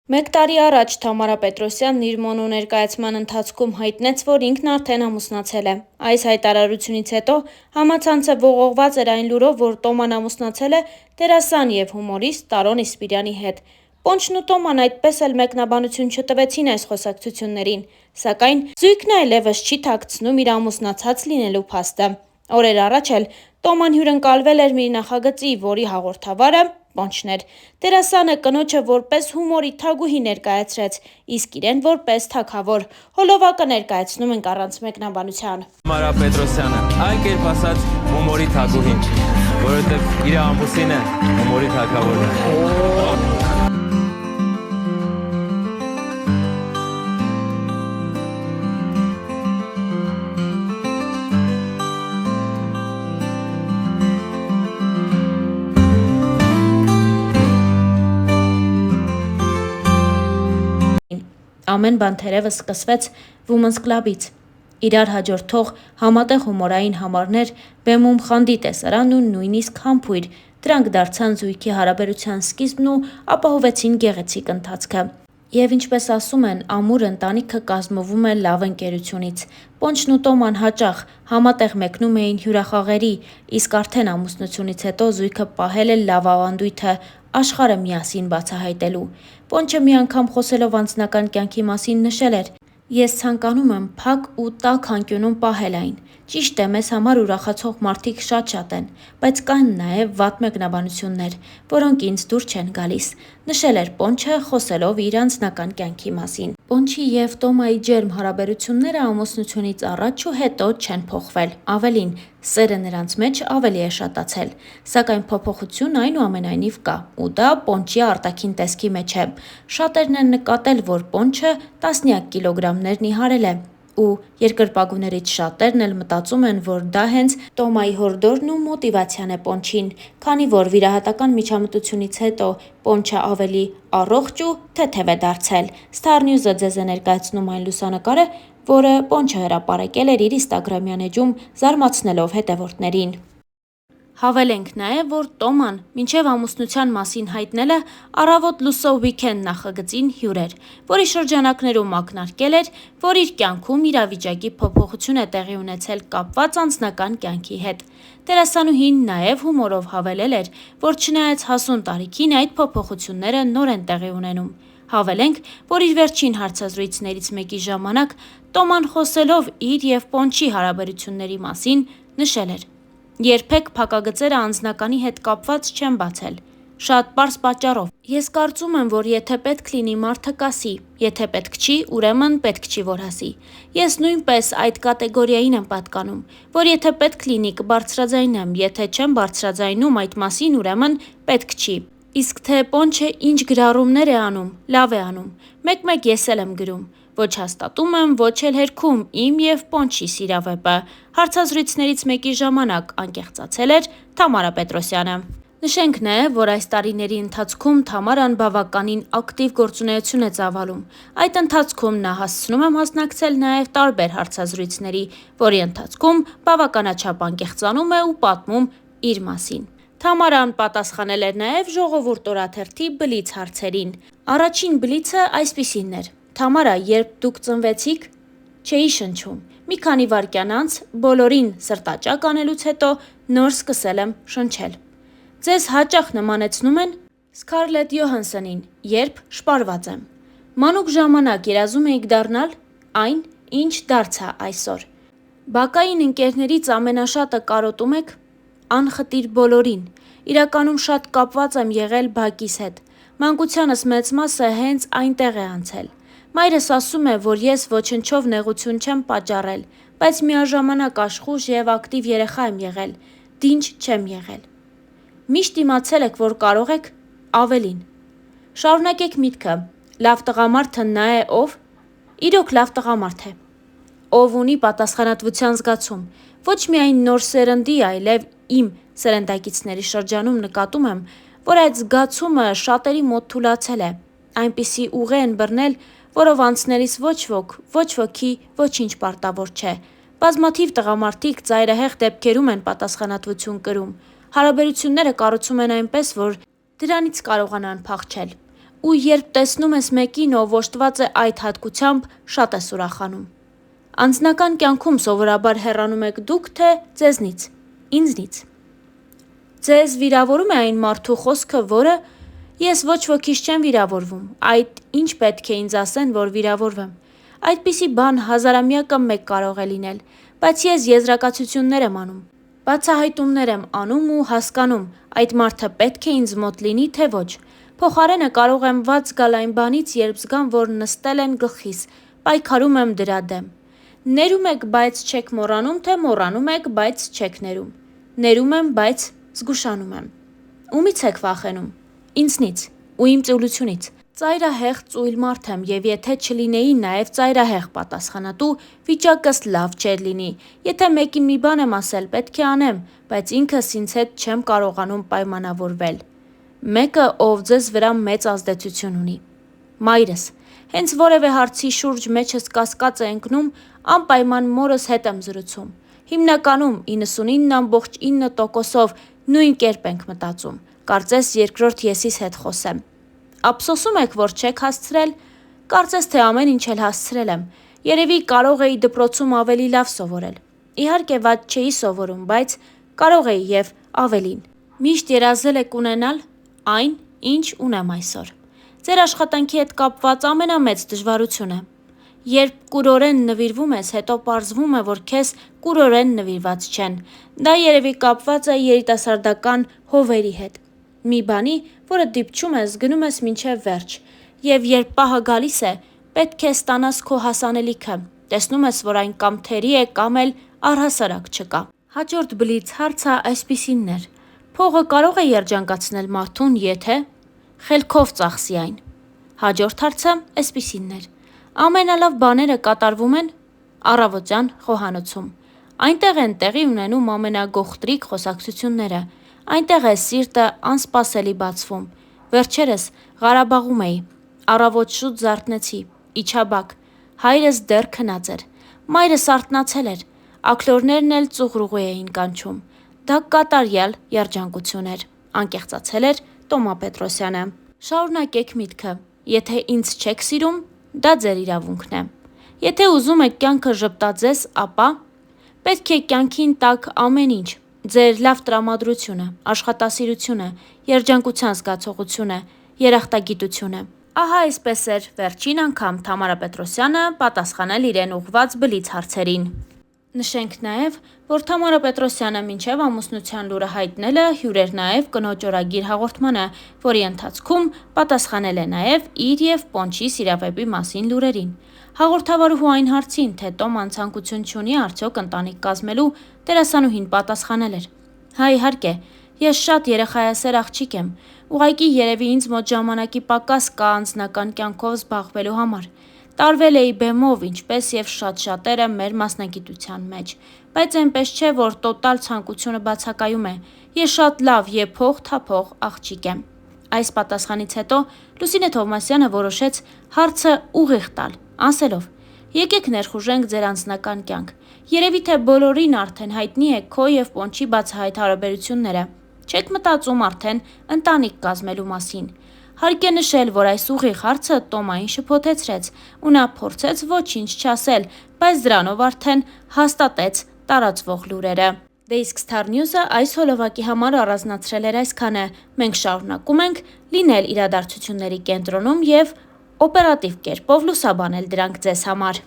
Մեկ տարի առաջ Թամարա Պետրոսյանն իր մոնո ներկայացման ընթացքում հայտնեց, որ ինքն արդեն ամուսնացել է։ Այս հայտարարությունից հետո համացանցը ողողված էր այն լուրով, որ Տոման ամուսնացել է դերասան և հումորիստ Տարոն Իսպիրյանի հետ։ Պոնչն ու Տոման այդպես էլ մեկնաբանություն չտվեցին այս խոսակցություններին, սակայն զույգն այլևս չի թաքցնում իր ամուսնացած լինելու փաստը։ Օրեր առաջ էլ Տոման հյուրընկալվել էր մի նախագծի, որի հաղորդավարը Պոնչն էր։ Դերասանը կնոջը որպես հումորի թագուհի ներկայացրեց, իսկ իրեն որպես թագավոր։ Հոլովակը ներկայացնում ենք առանց մեկնաբանության։ Թամարա Պետրոսյանը, այն կերպ ասած հումորի թագուհին, որովհետև իր ամուսինը հումորի թագավորն է։ Ամեն բան թերևս սկսվեց Women's Club-ից։ Իրար հաջորդող համատեղ հումորային համարներ, բեմում խանդի տեսարան ու նույնիսկ համբույր, դրանք դարձան զույգի հարաբերության սկիզբն ու ապահովեցին գեղեցիկ ընթացքը։ Եվ ինչպես ասում են, ամուր ընտանիքը կազմվում է լավ ընկերությունից։ Պոնչն ու Տոման հաճախ համատեղ մեկնում էին հյուրախաղերի, իսկ արդեն ամուսնությունից հետո զույգը պահել է լավ ավանդույթը աշխարհը միասին բացահայտելու։ Պոնչը մի անգամ խոսելով անձնական կյանքի մասին նշել էր. «Ես ցանկանում եմ փակ ու տաք անկյունում պահել այն։ Ճիշտ է, մեզ համար ուրախացող մարդիկ շատ են, բայց կան նաև վատ մեկնաբանություններ, որոնք ինձ դուր չեն գալիս», նշել էր Պոնչը, խոսելով իր անձնական կյանքի մասին։ Պոնչի և Տոմայի ջերմ հարաբերությունները ամուսնությունից առաջ ու հետո չեն փոխվել։ Ավելին, սերը նրանց մեջ ավելի է շատացել։ Սակայն փոփոխություն այնուամենայնիվ կա, ու դա Պոնչի արտաքին տեսքի մեջ է։ Շատերն են նկատել, որ Պոնչը տասնյակ կիլոգրամներ նիհարել է, ու երկրպագուներից շատերն էլ մտածում են, որ դա հենց Տոմայի հորդորն ու մոտիվացիան է Պոնչին, քանի որ վիրահատական միջամտությունից հետո Պոնչը ավելի առողջ ու թեթև է դարձել։ Star News-ը ձեզ է ներկայացնում այն լուսանկարը, որը Պոնչը հրապարակել էր իր ինստագրամյան էջում, զարմացնելով հետևորդներին։ Հավելենք նաև, որ Տոման մինչև ամուսնության մասին հայտնելը «Առավոտ լուսով Weekend» նախագծին հյուր էր, որի շրջանակներում ակնարկել էր, որ իր կյանքում իրավիճակի փոփոխություն է տեղի ունեցել կապված անձնական կյանքի հետ։ Դերասանուհին նաև հումորով հավելել էր, որ չնայած հասուն տարիքին այդ փոփոխությունները նոր են տեղի ունենում։ Հավելենք, որ իր վերջին հարցազրույցներից մեկի ժամանակ Տոման խոսելով իր և Պոնչի հարաբերությունների մասին նշել էր. «Երբեք փակագծերը անձնականի հետ կապված չեմ բացել։ Շատ պարզ պատճառով։ Ես կարծում եմ, որ եթե պետք լինի մարդը կասի, եթե պետք չի, ուրեմն պետք չի, որ ասի։ Ես նույնպես այդ կատեգորիային եմ պատկանում, որ եթե պետք լինի կբարձրաձայնեմ, եթե չեմ բարձրաձայնում այդ մասին, ուրեմն պետք չի։ Իսկ թե Պոնչը ինչ գրառումներ է անում, լավ է անում։ Մեկ-մեկ ես էլ եմ գրում։ Ոչ հաստատում եմ, ոչ էլ հերքում իմ և Պոնչի սիրավեպը», հարցազրույցներից մեկի ժամանակ անկեղծացել էր Թամարա Պետրոսյանը։ Նշենք նաև, որ այս տարիների ընթացքում Թամարան բավականին ակտիվ գործունեություն է ծավալում։ Այդ ընթացքում նա հասցնում է մասնակցել նաև տարբեր հարցազրույցների, որի ընթացքում բավականաչափ անկեղծանում է ու պատմում իր մասին։ Թամարան պատասխանել էր նաև Ժողովուրդ օրաթերթի բլից հարցերին։ Առաջին բլիցը այսպիսին էր. «Թամարա, երբ դուք ծնվեցիք, չէի շնչում։ Մի քանի վայրկյան անց, բոլորին սրտաճակ անելուց հետո, նոր սկսել եմ շնչել։ Ձեզ հաճախ նմանեցնում են Սքարլետ Յոհանսոնին, երբ շպարված եմ։ Մանուկ ժամանակ երազում էիք դառնալ այն, ինչ դարձա այսօր։ Բակային ընկերներից ամենաշատը կարոտում եք անխտիր բոլորին։ Իրականում շատ կապված եմ եղել բակիս հետ։ Մանկությանս մեծ մասը հենց այնտեղ է անցել։ Մայրս ասում է, որ ես ոչնչով նեղություն չեմ պատճառել, բայց միաժամանակ աշխույժ և ակտիվ երեխա եմ եղել, դինջ չեմ եղել։ Միշտ իմացել եք, որ կարող եք ավելին։ Շարունակեք միտքը, լավ տղամարդը նա է, ով իրոք լավ տղամարդ է, ով ունի պատասխանատվության զգացում։ Ոչ միայն նոր սերնդի, այլև իմ սերնդակիցների շրջանում նկատում եմ, որ այդ զգացումը շատերի մոտ թուլացել է, այնպիսի ուղի են բռնել, որով անցնելիս ոչ ոքի ոչինչ պարտավոր չէ։ Բազմաթիվ տղամարդիկ ծայրահեղ դեպքերում են պատասխանատվություն կրում, հարաբերությունները կառուցում են այնպես, որ դրանից կարողանան փախչել։ ու երբ տեսնում ես մեկին, ով օժտված է այդ հատկությամբ, շատ ես ուրախանում։ Անձնական կյանքում սովորաբար հեռանում եք դուք, թե ձեզնից, ինձնից։ Ձեզ վիրավորում է այն մարդու խոսքը, որը «Ես ոչ ոքից չեմ վիրավորվում, այդ ինչ պետք է ինձ ասեն, որ վիրավորվեմ»։ Այդպիսի բան հազարամյակը մեկ կարող է լինել, բայց ես եզրակացություններ եմ անում, բացահայտումներ եմ անում ու հասկանում՝ այդ մարդը պետք է ինձ մոտ լինի, թե ոչ։ Փոխարենը կարող եմ վատ զգալ այն բանից, երբ զգամ, որ նստել են գլխիս, պայքարում եմ դրա դեմ։ Ներում եք, բայց չեք մոռանում, թե մոռանում եք, բայց չեք ներում։ Ներում եմ, բայց զգուշանում եմ։ Ումից եք վախենում։ Ինձնից ու իմ ծուլությունից։ Ծայրահեղ ծույլ մարդ եմ, եւ եթե չլինեի նաև ծայրահեղ պատասխանատու, վիճակս լավ չէր լինի։ Եթե մեկին մի բան եմ ասել, պետք է անեմ, բայց ինքս ինձ հետ չեմ կարողանում պայմանավորվել։ Մեկը, ով ձեզ վրա մեծ ազդեցություն ունի։ Մայրս։ Հենց որևէ հարցի շուրջ մեջս կասկած է ընկնում, անպայման մորս հետ եմ զրուցում։ Հիմնականում 99.9%-ով նույն կերպ ենք մտածում։ Կարծես երկրորդ եսիս հետ խոսեմ։ Ափսոսում եք, որ չեք հասցրել։ Կարծես թե ամեն ինչ էլ հասցրել եմ։ Երևի կարող էի դպրոցում ավելի լավ սովորել։ Իհարկե վատ չէի սովորում, բայց կարող էի եւ ավելին։ Միշտ երազել եք ունենալ այն, ինչ ունեմ այսօր։ Ձեր աշխատանքի հետ կապված ամենամեծ դժվարությունը։ Երբ կուրորեն նվիրվում ես, հետո պարզվում է, որ քեզ կուրորեն նվիրված չեն։ Դա երևի կապված է երիտասարդական հովերի հետ։ Մի բանի, որը դիպչում ես, գնում ես մինչև վերջ, եւ երբ պահը գալիս է, պետք է ստանաս քո հասանելիքը, տեսնում ես, որ այն կամ թերի է, կամ էլ առհասարակ չկա։ Հաջորդ բլից հարցը այսպիսինն էր. փողը կարող է երջանկացնել մարդուն, եթե խելքով ծախսի այն։ Հաջորդ հարցը այսպիսինն էր. ամենալավ բաները կատարվում են առավոտյան խոհանոցում։ Այնտեղ են տեղի ունենում ամենագողտրիկ խոսակցությունները։ Այնտեղ է սիրտը անսպասելի բացվում։ Վերջերս Ղարաբաղում էի։ Առավոտ շուտ զարթնեցի, իջա բակ։ Հայրս դեռ քնած էր։ Մայրս արթնացել էր։ Աքլորներն էլ ծուղրուղի էին կանչում։ Դա կատարյալ երջանկություն էր, անկեղծացել էր Տոմա Պետրոսյանը։ Շարունակեք միտքը։ Եթե ինձ չեք սիրում, դա ձեր իրավունքն է։ Եթե ուզում եք կյանքը ժպտա ձեզ, ապա պետք է կյանքին տաք ամեն ինչ։ Ձեր լավ տրամադրությունը, աշխատասիրությունը, երջանկության զգացողությունը, երախտագիտությունը։ Ահա այսպես էր վերջին անգամ Թամարա Պետրոսյանը պատասխանել իրեն ուղղված բլից հարցերին։ Նշենք նաև, որ Թամարա Պետրոսյանը մինչև ամուսնության լուրը հայտնելը հյուր էր նաև կնոջ օրագիր հաղորդմանը, որի ընթացքում պատասխանել է նաև իր եւ Պոնչի սիրավեպի մասին լուրերին։ Հաղորդավարուհու այն հարցին, թե Տոման ցանկություն չունի արդյոք ընտանիք կազմելու, դերասանուհին պատասխանել էր. հա իհարկե, ես շատ երեխայասեր աղջիկ եմ, ուղղակի երևի ինձ մոտ ժամանակի պակաս կա անձնական կյանքով զբաղվելու համար։ Տարվել էի բեմով, ինչպես եւ շատ շատերը մեր մասնագիտության մեջ, բայց այնպես չէ, որ տոտալ ցանկությունը բացակայում է։ Ես շատ լավ եփող-թափող աղջիկ եմ։ Այս պատասխանից հետո Լուսինե Թովմասյանը որոշեց հարցը ուղիղ տալ, ասելով. եկեք ներխուժենք ձեր անձնական կյանք։ Երևի թե բոլորին արդեն հայտնի է քո եւ Պոնչի բացահայտ հարաբերությունները։ Չեք մտածում արդեն ընտանիք կազմելու մասին։ Հարկ է նշել, որ այս ուղիղ հարցը Տոմային շփոթեցրեց, ու նա փորձեց ոչինչ չասել, բայց դրանով արդեն հաստատեց տարածվող լուրերը։ Դե իսկ Star News-ը այս հոլովակի համար առանձնացրել էր այսքանը։ Մենք շարունակում ենք լինել իրադարձությունների կենտրոնում եւ օպերատիվ կերպով լուսաբանել դրանք ձեզ համար։